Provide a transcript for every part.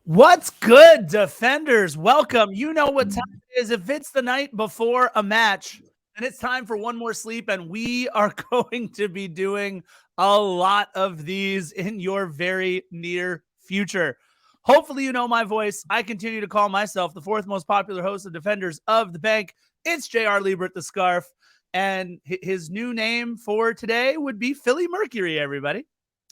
What's good, defenders? Welcome. You know what time it is. If it's the night before a match, then it's time for one more sleep, and we are going to be doing a lot of these in your very near future. Hopefully, you know my voice. I continue to call myself the fourth most popular host of Defenders of the Bank. It's J.R. Liebert, the Scarf, and his new name for today would be Philly Mercury, everybody.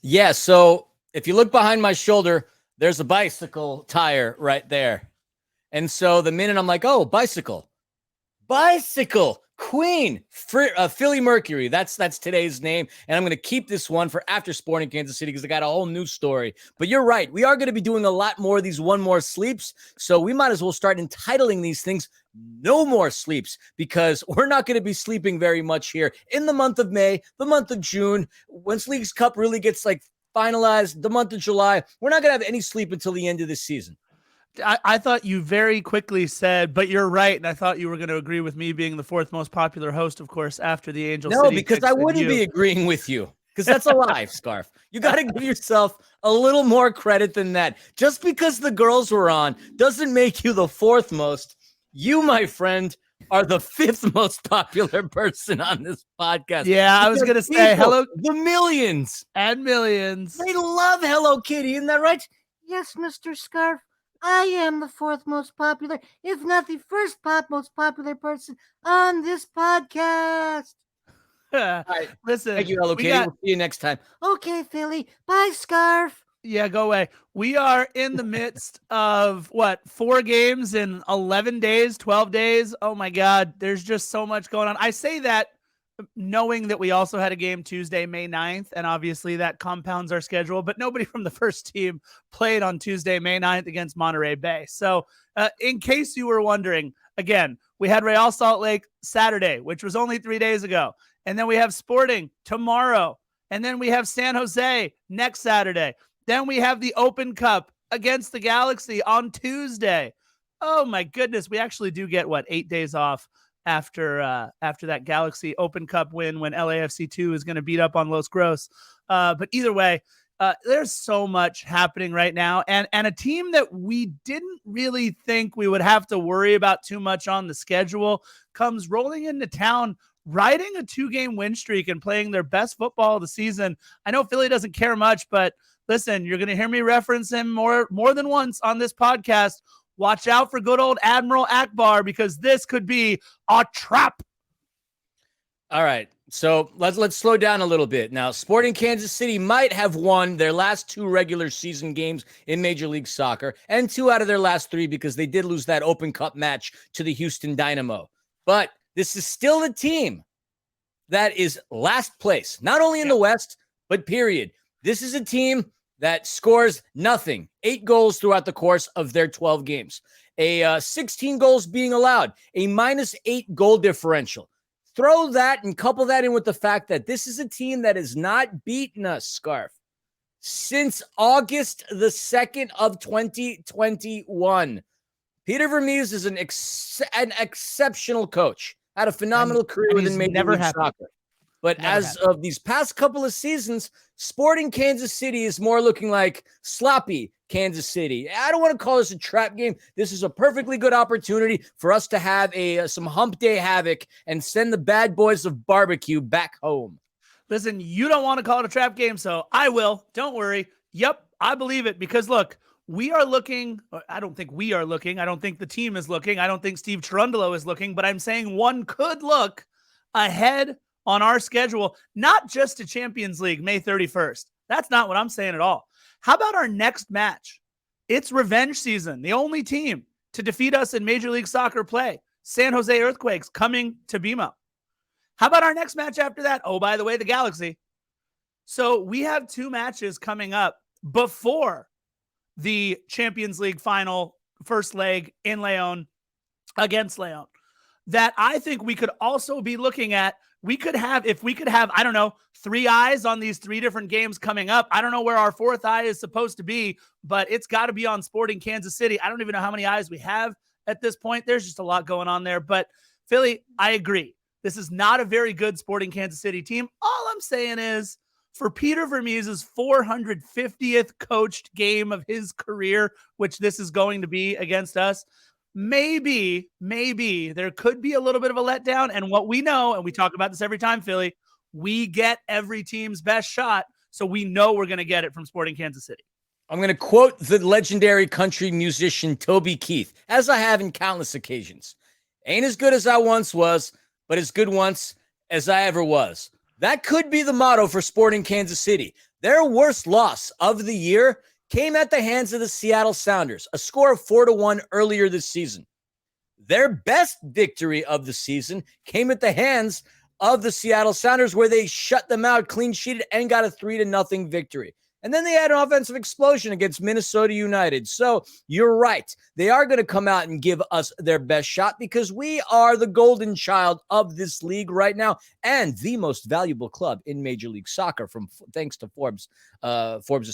Yeah, so if you look behind my shoulder, there's a bicycle tire right there. And so the minute I'm like, oh, bicycle, Queen, Philly Mercury. That's today's name. And I'm going to keep this one for after Sporting Kansas City because I got a whole new story. But you're right. We are going to be doing a lot more of these one more sleeps. So we might as well start entitling these things no more sleeps because we're not going to be sleeping very much here in the month of May, the month of June. Once Leagues Cup really gets finalized, the month of July, we're not going to have any sleep until the end of this season. I thought you very quickly said, but you're right. And I thought you were going to agree with me being the fourth most popular host, of course, after the Angel City. No, because I wouldn't be agreeing with you because that's a lie, Scarf. You got to give yourself a little more credit than that. Just because the girls were on doesn't make you the fourth most. You, my friend, are the fifth most popular person on this podcast. Yeah, I was going to say hello. The millions and millions. They love Hello Kitty. Isn't that right? Yes, Mr. Scarf. I am the fourth most popular, if not the first most popular person on this podcast. Right. Listen. Thank you, Hello Kitty. We'll see you next time. Okay, Philly. Bye, Scarf. Yeah, go away. We are in the midst of 4 games in 11 days, 12 days. Oh my God. There's just so much going on. I say that knowing that we also had a game Tuesday, May 9th, and obviously that compounds our schedule, but nobody from the first team played on Tuesday, May 9th against Monterey Bay. So in case you were wondering, again, we had Real Salt Lake Saturday, which was only 3 days ago. And then we have Sporting tomorrow. And then we have San Jose next Saturday. Then we have the Open Cup against the Galaxy on Tuesday. Oh my goodness. We actually do get 8 days off after that Galaxy Open Cup win when LAFC 2 is going to beat up on Los Gros. But either way, there's so much happening right now. And a team that we didn't really think we would have to worry about too much on the schedule comes rolling into town, riding a 2-game win streak and playing their best football of the season. I know Philly doesn't care much, but listen, you're going to hear me reference him more than once on this podcast. Watch out for good old Admiral Akbar because this could be a trap. All right. So let's slow down a little bit. Now, Sporting Kansas City might have won their last 2 regular season games in Major League Soccer and 2 out of their last 3 because they did lose that Open Cup match to the Houston Dynamo. But this is still a team that is last place, not only in the West, but period. This is a team that scores nothing, 8 goals throughout the course of their 12 games, 16 goals being allowed, a -8 goal differential. Throw that and couple that in with the fact that this is a team that has not beaten us, Scarf, since August the 2nd of 2021. Peter Vermees is an exceptional coach, had a phenomenal career within Major League Soccer. But as of these past couple of seasons, Sporting Kansas City is more looking like sloppy Kansas City. I don't want to call this a trap game. This is a perfectly good opportunity for us to have some hump day havoc and send the bad boys of barbecue back home. Listen, you don't want to call it a trap game, so I will. Don't worry. Yep, I believe it because, look, we are looking. I don't think we are looking. I don't think the team is looking. I don't think Steve Cherundolo is looking, but I'm saying one could look ahead on our schedule, not just to Champions League May 31st. That's not what I'm saying at all. How about our next match? It's revenge season. The only team to defeat us in Major League Soccer play, San Jose Earthquakes, coming to BMO. How about our next match after that? Oh, by the way, the Galaxy. So we have 2 matches coming up before the Champions League final first leg in León against León that I think we could also be looking at. If we could have, I don't know, 3 eyes on these 3 different games coming up. I don't know where our 4th eye is supposed to be, but it's got to be on Sporting Kansas City. I don't even know how many eyes we have at this point. There's just a lot going on there. But Philly, I agree. This is not a very good Sporting Kansas City team. All I'm saying is for Peter Vermees's 450th coached game of his career, which this is going to be against us, maybe there could be a little bit of a letdown. And what we know, and we talk about this every time, Philly, we get every team's best shot. So we know we're going to get it from Sporting Kansas City. I'm going to quote the legendary country musician Toby Keith, as I have in countless occasions. Ain't as good as I once was, but as good once as I ever was. That could be the motto for Sporting Kansas City. Their worst loss of the year came at the hands of the Seattle Sounders, a score of 4-1 earlier this season. Their best victory of the season came at the hands of the Seattle Sounders, where they shut them out, clean sheeted, and got a 3-0 victory. And then they had an offensive explosion against Minnesota United. So you're right. They are going to come out and give us their best shot because we are the golden child of this league right now and the most valuable club in Major League Soccer, thanks to Forbes'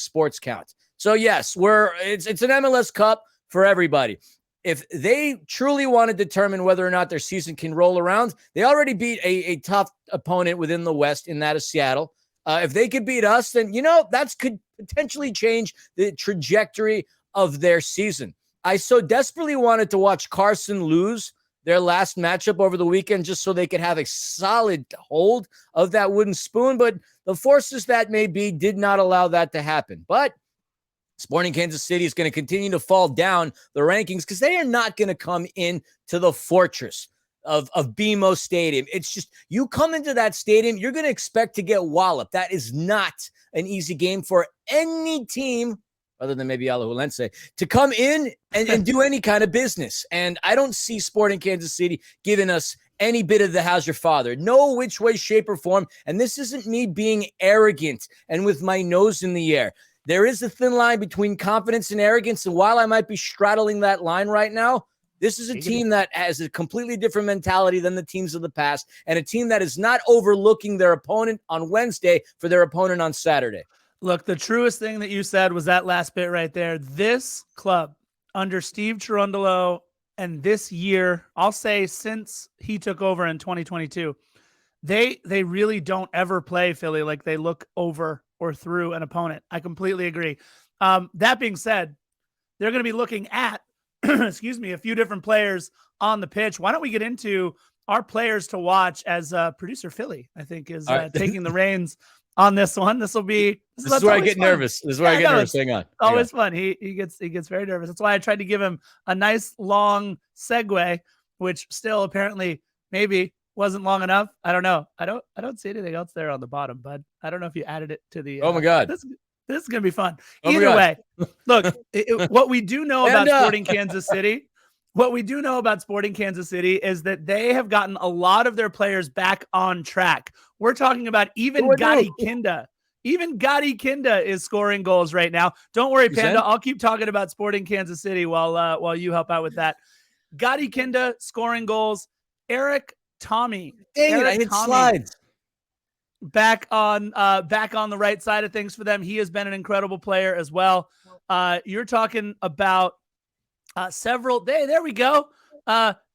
sports count. So yes, it's an MLS Cup for everybody. If they truly want to determine whether or not their season can roll around, they already beat a tough opponent within the West in that of Seattle. If they could beat us, then, that could potentially change the trajectory of their season. I so desperately wanted to watch Carson lose their last matchup over the weekend just so they could have a solid hold of that wooden spoon. But the forces that may be did not allow that to happen. But Sporting Kansas City is going to continue to fall down the rankings because they are not going to come in to the fortress of BMO Stadium. It's just, you come into that stadium, you're going to expect to get walloped. That is not an easy game for any team, other than maybe Alajuelense, to come in and do any kind of business. And I don't see Sporting Kansas City giving us any bit of the how's your father. No which way, shape, or form. And this isn't me being arrogant and with my nose in the air. There is a thin line between confidence and arrogance. And while I might be straddling that line right now, this is a team that has a completely different mentality than the teams of the past, and a team that is not overlooking their opponent on Wednesday for their opponent on Saturday. Look, the truest thing that you said was that last bit right there. This club under Steve Cherundolo, and this year, I'll say since he took over in 2022, they really don't ever play Philly like they look over or through an opponent. I completely agree. That being said, they're going to be looking at excuse me, a few different players on the pitch. Why don't we get into our players to watch as producer Philly, I think, is taking the reins on this one. This is where I get nervous. This is where I get nervous. Hang on. Always fun. He gets very nervous. That's why I tried to give him a nice long segue, which still apparently maybe wasn't long enough. I don't know. I don't see anything else there on the bottom, bud. I don't know if you added it to the oh my God. This is going to be fun. Either way, look, what we do know about Sporting Kansas City, is that they have gotten a lot of their players back on track. We're talking about even Gadi Kinda. Even Gadi Kinda is scoring goals right now. Don't worry, Panda. I'll keep talking about Sporting Kansas City while you help out with that. Gadi Kinda scoring goals. Eric Tommy. Dang it, I hit slides. Back on the right side of things for them. He has been an incredible player as well. You're talking about there we go.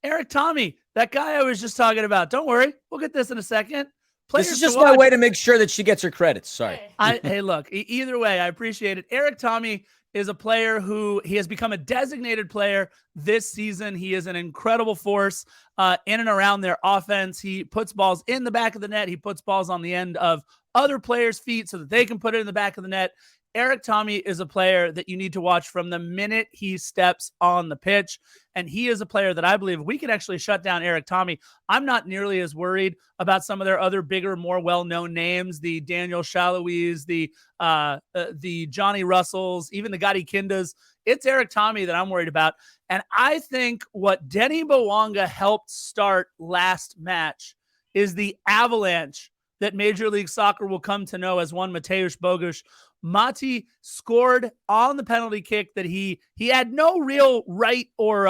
Eric Tommy, that guy I was just talking about. Don't worry. We'll get this in a second. This is just my way to make sure that she gets her credits. Sorry. Hey, look, either way, I appreciate it. Eric Tommy is a player who he has become a designated player this season. He is an incredible force in and around their offense. He puts balls in the back of the net. He puts balls on the end of other players' feet so that they can put it in the back of the net. Eric Tommy is a player that you need to watch from the minute he steps on the pitch. And he is a player that I believe we can actually shut down Eric Tommy. I'm not nearly as worried about some of their other bigger, more well-known names, the Daniel Chalouis, the Johnny Russells, even the Gadi Kindas. It's Eric Tommy that I'm worried about. And I think what Denny Bwanga helped start last match is the avalanche that Major League Soccer will come to know as one Mateusz Bogusz. Mati scored on the penalty kick that he had no real right or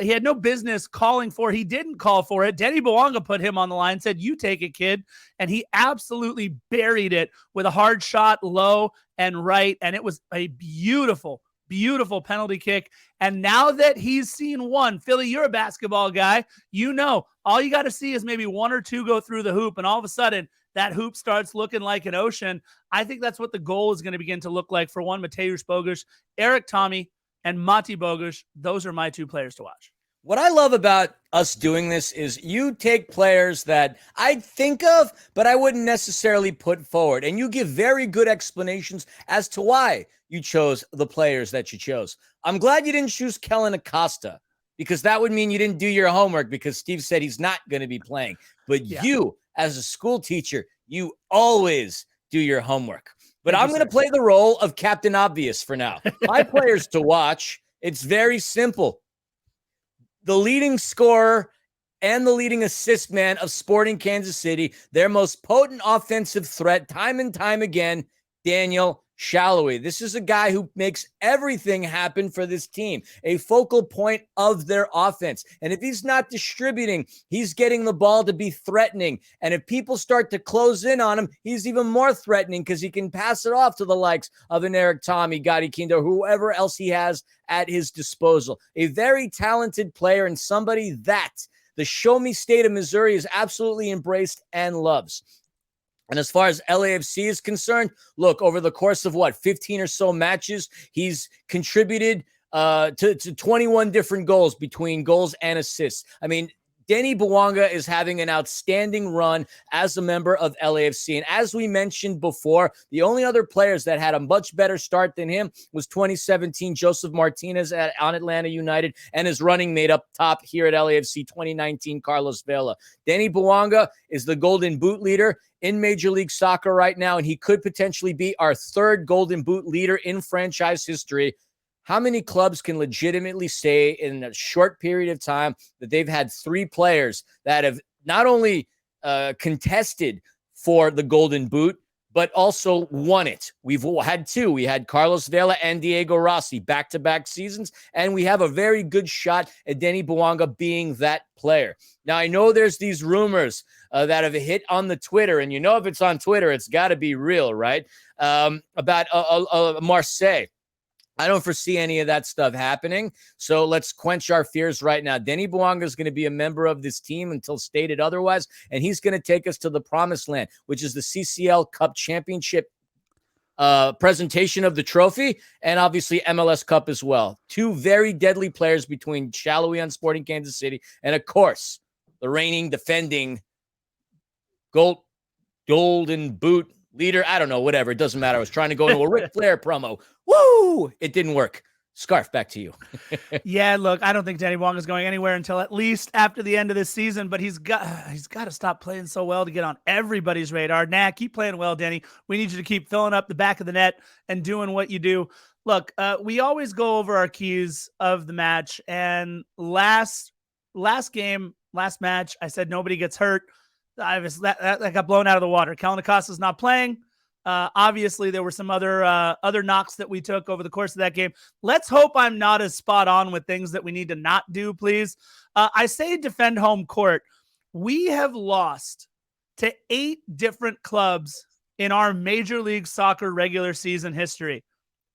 he had no business calling for. He didn't call for it. Denny Bwanga put him on the line, said, "You take it, kid." And he absolutely buried it with a hard shot low and right. And it was a beautiful, Beautiful penalty kick. And now that he's seen one, Philly, you're a basketball guy. You know, all you got to see is maybe one or two go through the hoop, and all of a sudden that hoop starts looking like an ocean. I think that's what the goal is going to begin to look like for one, Mateusz Bogusz, Eric Tommy, and Mati Bogusz. Those are my two players to watch. What I love about us doing this is you take players that I'd think of, but I wouldn't necessarily put forward. And you give very good explanations as to why you chose the players that you chose. I'm glad you didn't choose Kellen Acosta, because that would mean you didn't do your homework, because Steve said he's not going to be playing. But you, as a school teacher, you always do your homework. But I'm going to play the role of Captain Obvious for now. My players to watch, it's very simple. The leading scorer and the leading assist man of Sporting Kansas City, their most potent offensive threat time and time again, Daniel Salloi. This is a guy who makes everything happen for this team, a focal point of their offense. And if he's not distributing, he's getting the ball to be threatening. And if people start to close in on him, he's even more threatening because he can pass it off to the likes of an Eric Tommy, Gotti Kindo, whoever else he has at his disposal. A very talented player and somebody that the Show Me State of Missouri is absolutely embraced and loves. And as far as LAFC is concerned, look, over the course of 15 or so matches, he's contributed to 21 different goals between goals and assists. I mean, Denny Bouanga is having an outstanding run as a member of LAFC. And as we mentioned before, the only other players that had a much better start than him was 2017 Joseph Martinez on Atlanta United, and his running mate up top here at LAFC 2019 Carlos Vela. Denny Bouanga is the Golden Boot leader in Major League Soccer right now, and he could potentially be our third Golden Boot leader in franchise history. How many clubs can legitimately say in a short period of time that they've had three players that have not only contested for the Golden Boot, but also won it? We've had two. We had Carlos Vela and Diego Rossi back-to-back seasons, and we have a very good shot at Denny Bouanga being that player. Now, I know there's these rumors that have hit on the Twitter, and you know if it's on Twitter, it's got to be real, right? About Marseille. I don't foresee any of that stuff happening. So let's quench our fears right now. Denny Bouanga is going to be a member of this team until stated otherwise, and he's going to take us to the promised land, which is the CCL Cup Championship presentation of the trophy, and obviously MLS Cup as well. Two very deadly players between Salloi on Sporting Kansas City and, of course, the reigning, defending Golden Boot leader. I don't know, whatever. It doesn't matter. I was trying to go into a Ric Flair promo. Woo! It didn't work. Scarf, back to you. Yeah, look, I don't think Denny Bouanga is going anywhere until at least after the end of this season, but he's got to stop playing so well to get on everybody's radar. Nah, keep playing well, Denny. We need you to keep filling up the back of the net and doing what you do. Look, we always go over our keys of the match, and last match, I said nobody gets hurt. That got blown out of the water. Kellen Acosta's not playing. Obviously, there were some other knocks that we took over the course of that game. Let's hope I'm not as spot on with things that we need to not do, please. I say defend home court. We have lost to 8 different clubs in our Major League Soccer regular season history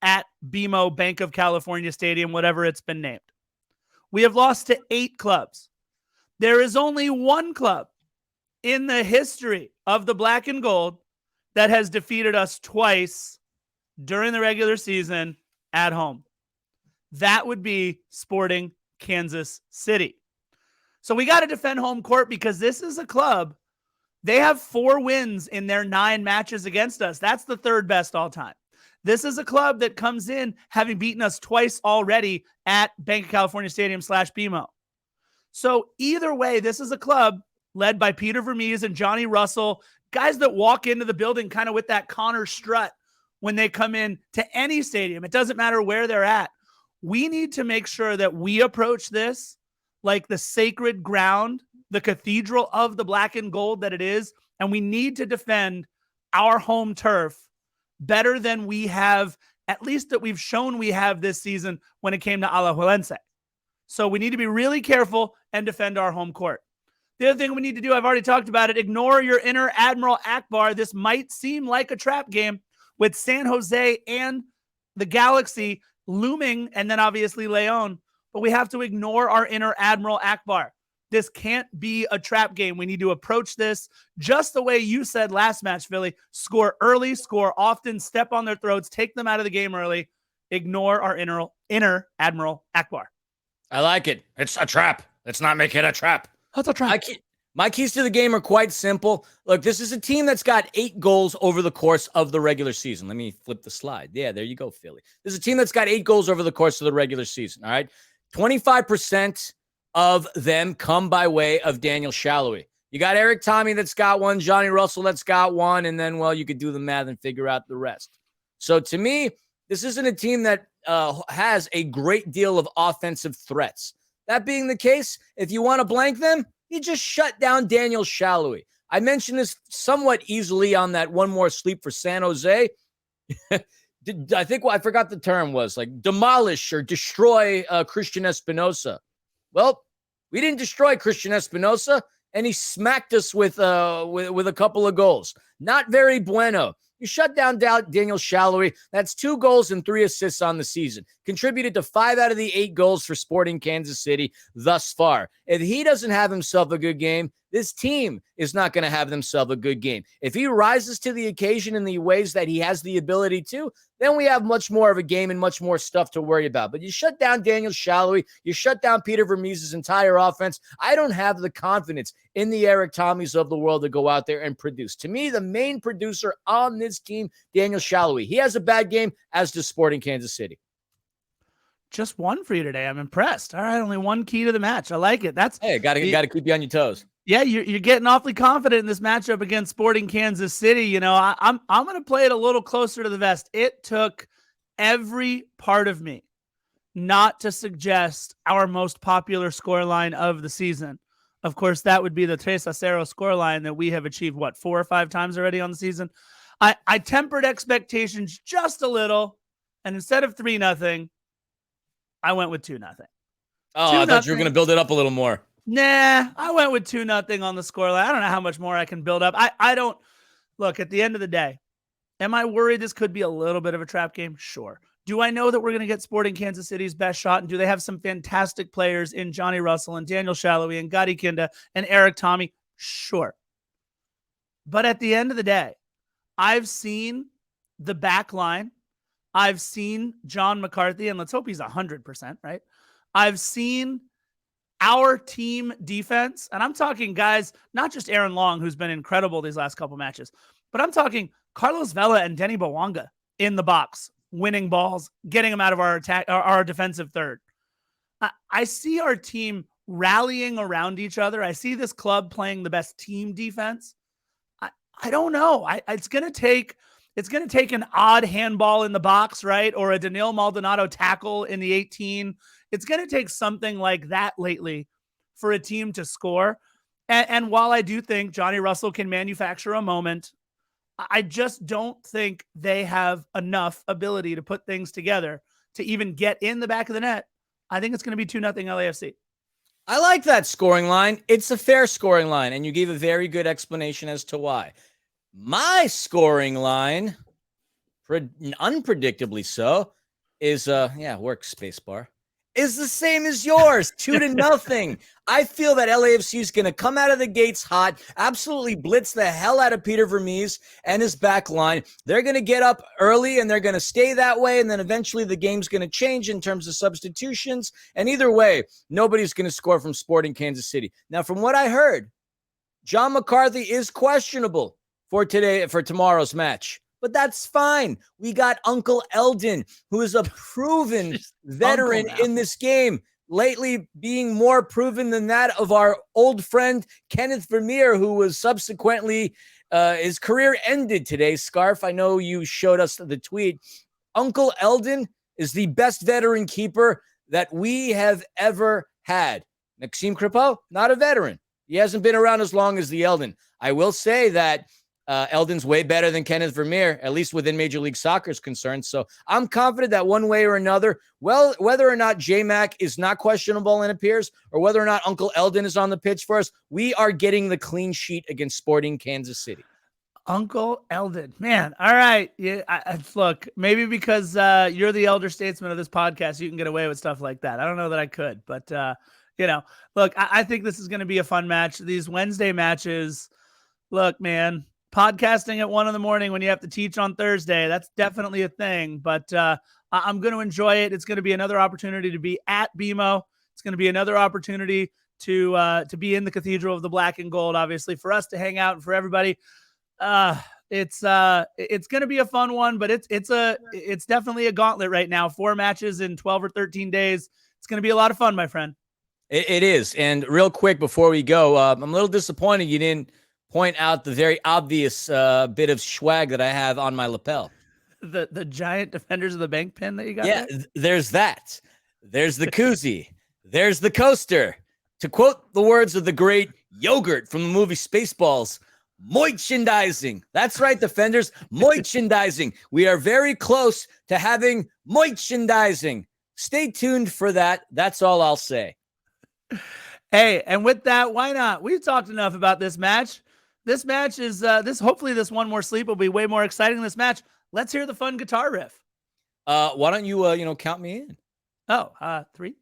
at BMO, Bank of California Stadium, whatever it's been named. We have lost to 8 clubs. There is only one club in the history of the black and gold that has defeated us twice during the regular season at home. That would be Sporting Kansas City. So we got to defend home court, because this is a club. They have 4 wins in their 9 matches against us. That's the 3rd best all time. This is a club that comes in having beaten us twice already at Bank of California Stadium /BMO. So either way, this is a club led by Peter Vermees and Johnny Russell, guys that walk into the building kind of with that Connor strut when they come in to any stadium. It doesn't matter where they're at. We need to make sure that we approach this like the sacred ground, the cathedral of the black and gold that it is, and we need to defend our home turf better than we have, at least that we've shown we have this season when it came to Alajuelense. So we need to be really careful and defend our home court. The other thing we need to do, I've already talked about it, ignore your inner Admiral Akbar. This might seem like a trap game with San Jose and the Galaxy looming, and then obviously Leon, but we have to ignore our inner Admiral Akbar. This can't be a trap game. We need to approach this just the way you said last match, Philly. Score early, score often, step on their throats, take them out of the game early, ignore our inner Admiral Akbar. I like it. It's a trap. Let's not make it a trap. That's a trap. My keys to the game are quite simple. Look, this is a team that's got 8 goals over the course of the regular season. Let me flip the slide. Yeah, there you go, Philly. This is a team that's got 8 goals over the course of the regular season, all right? 25% of them come by way of Daniel Shalhoub. You got Eric Tommy that's got one, Johnny Russell that's got one, and then, well, you could do the math and figure out the rest. So to me, this isn't a team that has a great deal of offensive threats. That being the case, if you want to blank them, you just shut down Daniel Shalhoub. I mentioned this somewhat easily on that One More Sleep for San Jose. I think what I forgot the term was, like demolish or destroy Christian Espinosa. Well, we didn't destroy Christian Espinosa, and he smacked us with a couple of goals. Not very bueno. You shut down Daniel Shalhoub. That's 2 goals and 3 assists on the season. Contributed to 5 out of the 8 goals for Sporting Kansas City thus far. If he doesn't have himself a good game, this team is not going to have themselves a good game. If he rises to the occasion in the ways that he has the ability to, then we have much more of a game and much more stuff to worry about. But you shut down Daniel Shalhoub, you shut down Peter Vermees' entire offense. I don't have the confidence in the Eric Tommies of the world to go out there and produce. To me, the main producer on this team, Daniel Shalhoub. He has a bad game, as does Sporting Kansas City. Just one for you today. I'm impressed. All right, only one key to the match. I like it. Hey, got to keep you on your toes. Yeah, you're getting awfully confident in this matchup against Sporting Kansas City. You know, I'm going to play it a little closer to the vest. It took every part of me not to suggest our most popular scoreline of the season. Of course, that would be the 3-0 scoreline that we have achieved, 4 or 5 times already on the season. I tempered expectations just a little, and instead of 3-0, I went with 2-0. Oh, I thought you were going to build it up a little more. Nah, I went with 2-0 on the scoreline. I don't know how much more I can build up. I don't look at the end of the day. Am I worried this could be a little bit of a trap game? Sure. Do I know that we're going to get Sporting Kansas City's best shot? And do they have some fantastic players in Johnny Russell and Daniel Shalhoub and Gadi Kinda and Eric Tommy? Sure. But at the end of the day, I've seen the back line. I've seen John McCarthy, and let's hope he's 100%, right? I've seen our team defense, and I'm talking guys, not just Aaron Long, who's been incredible these last couple matches, but I'm talking Carlos Vela and Denny Bawanga in the box, winning balls, getting them out of our attack, our defensive third. I see our team rallying around each other. I see this club playing the best team defense. I don't know. It's going to take an odd handball in the box, right? Or a Danilo Maldonado tackle in the 18. It's going to take something like that lately for a team to score. And while I do think Johnny Russell can manufacture a moment, I just don't think they have enough ability to put things together to even get in the back of the net. I think it's going to be 2-0 LAFC. I like that scoring line. It's a fair scoring line, and you gave a very good explanation as to why. My scoring line, unpredictably so, is work spacebar, is the same as yours, 2-0. I feel that LAFC is going to come out of the gates hot, absolutely blitz the hell out of Peter Vermees and his back line. They're going to get up early, and they're going to stay that way, and then eventually the game's going to change in terms of substitutions. And either way, nobody's going to score from Sporting Kansas City. Now, from what I heard, John McCarthy is questionable for tomorrow's match. But that's fine. We got Uncle Eldon, who is a proven veteran in this game, lately being more proven than that of our old friend Kenneth Vermeer, who was subsequently, his career ended today. Scarf, I know you showed us the tweet. Uncle Eldon is the best veteran keeper that we have ever had. Maxime Crepeau, not a veteran. He hasn't been around as long as the Eldon. I will say that Eldon's way better than Kenneth Vermeer, at least within Major League Soccer is concerned. So I'm confident that one way or another, well, whether or not J-Mac is not questionable and appears, or whether or not Uncle Eldon is on the pitch for us, we are getting the clean sheet against Sporting Kansas City. Uncle Eldon, man. All right. Yeah. Look, maybe because you're the elder statesman of this podcast, you can get away with stuff like that. I don't know that I could, but look, I think this is going to be a fun match. These Wednesday matches, look, man, podcasting at 1 a.m. when you have to teach on Thursday, that's definitely a thing, but I'm going to enjoy it. It's going to be another opportunity to be at BMO. It's going to be another opportunity to be in the Cathedral of the Black and Gold, obviously, for us to hang out and for everybody. It's going to be a fun one, but it's definitely a gauntlet right now. 4 matches in 12 or 13 days. It's going to be a lot of fun, my friend. It is. And real quick before we go, I'm a little disappointed you didn't point out the very obvious bit of swag that I have on my lapel. The giant Defenders of the Bank pin that you got. Yeah, there's that. There's the koozie. There's the coaster. To quote the words of the great Yogurt from the movie Spaceballs, merchandising. That's right, Defenders. Merchandising. We are very close to having merchandising. Stay tuned for that. That's all I'll say. Hey, and with that, why not? We've talked enough about this match. This match is hopefully this one more sleep will be way more exciting than this match. Let's hear the fun guitar riff. Why don't you count me in? Oh, 3,